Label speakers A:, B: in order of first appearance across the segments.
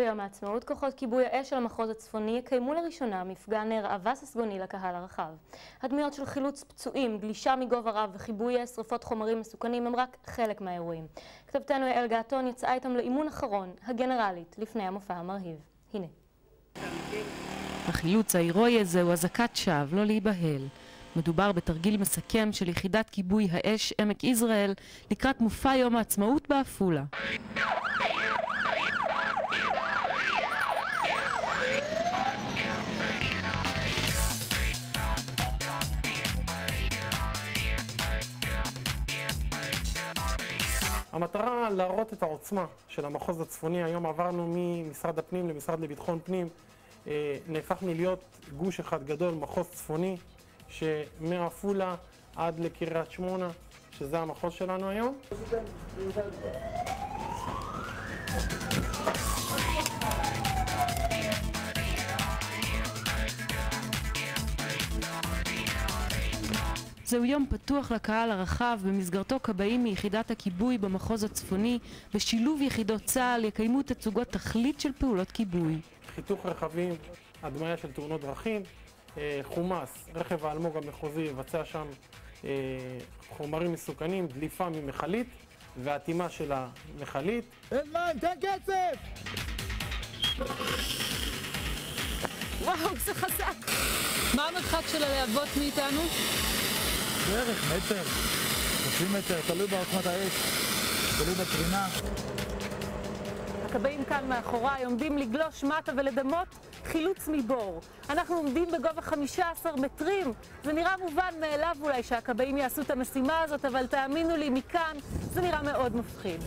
A: ביום העצמאות, כוחות כיבוי האש של המחוז הצפוני יקיימו לראשונה מפגן ראווה ססגוני לקהל הרחב. הדמויות של חילוץ פצועים, גלישה מגובה רב וכיבוי שרפות חומרים מסוכנים הם רק חלק מהאירועים. כתבתנו יעל געתון יצאה איתם לאימון אחרון, הגנרלית, לפני המופע המרהיב. הנה.
B: החילוץ ההירואי הזה הוא אזעקת שווא, לא להיבהל. מדובר בתרגיל מסכם של יחידת כיבוי האש עמק יזרעאל לקראת מופע יום העצמאות בעפולה.
C: המטרה להראות את העוצמה של המחוז הצפוני. היום עברנו ממשרד הפנים למשרד לביטחון פנים, נהפכנו להיות גוש אחד גדול, מחוז צפוני, שמעפולה עד לקריית שמונה, שזה המחוז שלנו היום.
B: זהו יום פתוח לקהל הרחב, במסגרתו כבאים מיחידת הכיבוי במחוז הצפוני בשילוב יחידות צה"ל יקיימו תצוגות תכלית של פעולות כיבוי.
C: חיתוך רכבים, הדמיה של תאונות דרכים, חומ"ס, רכב האלמוג המחוזי יבצע שם חומרים מסוכנים, דליפה ממכלית והתאימה של המכלית.
D: אין מים, תן קצב!
B: וואו, זה חזק! מה המרחק של הלהבות מאיתנו?
D: בערך מטר, 30 מטר, תלוי בעוצמת האש, תלוי בקרינה.
B: הכבאים כאן מאחוריי עומדים לגלוש מטה ולדמות חילוץ מבור. אנחנו עומדים בגובה 15 מטרים. זה נראה מובן מאליו אולי שהכבאים יעשו את המשימה הזאת, אבל תאמינו לי, מכאן זה נראה מאוד מפחיד.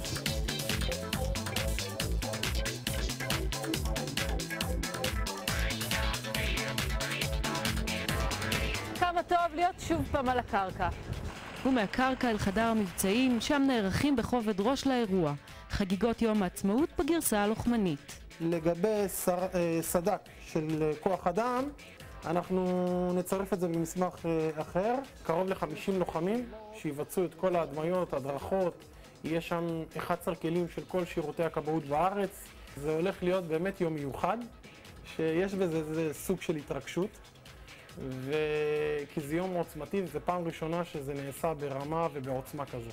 B: כמה טוב להיות שוב פעם על הקרקע. ומהקרקע אל חדר המבצעים, שם נערכים בכובד ראש לאירוע. חגיגות יום העצמאות בגרסה הלוחמנית.
C: לגבי סד"כ של כוח אדם, אנחנו נצרף את זה במסמך אחר. קרוב ל-50 לוחמים שיבצעו את כל ההדמיות, הדרכות. יש שם 11 כלים של כל שירותי הכבאות בארץ. זה הולך להיות באמת יום מיוחד, שיש בזה סוג של התרגשות. כי זה יום עוצמתי, וזו פעם ראשונה שזה נעשה ברמה ובעוצמה כזו.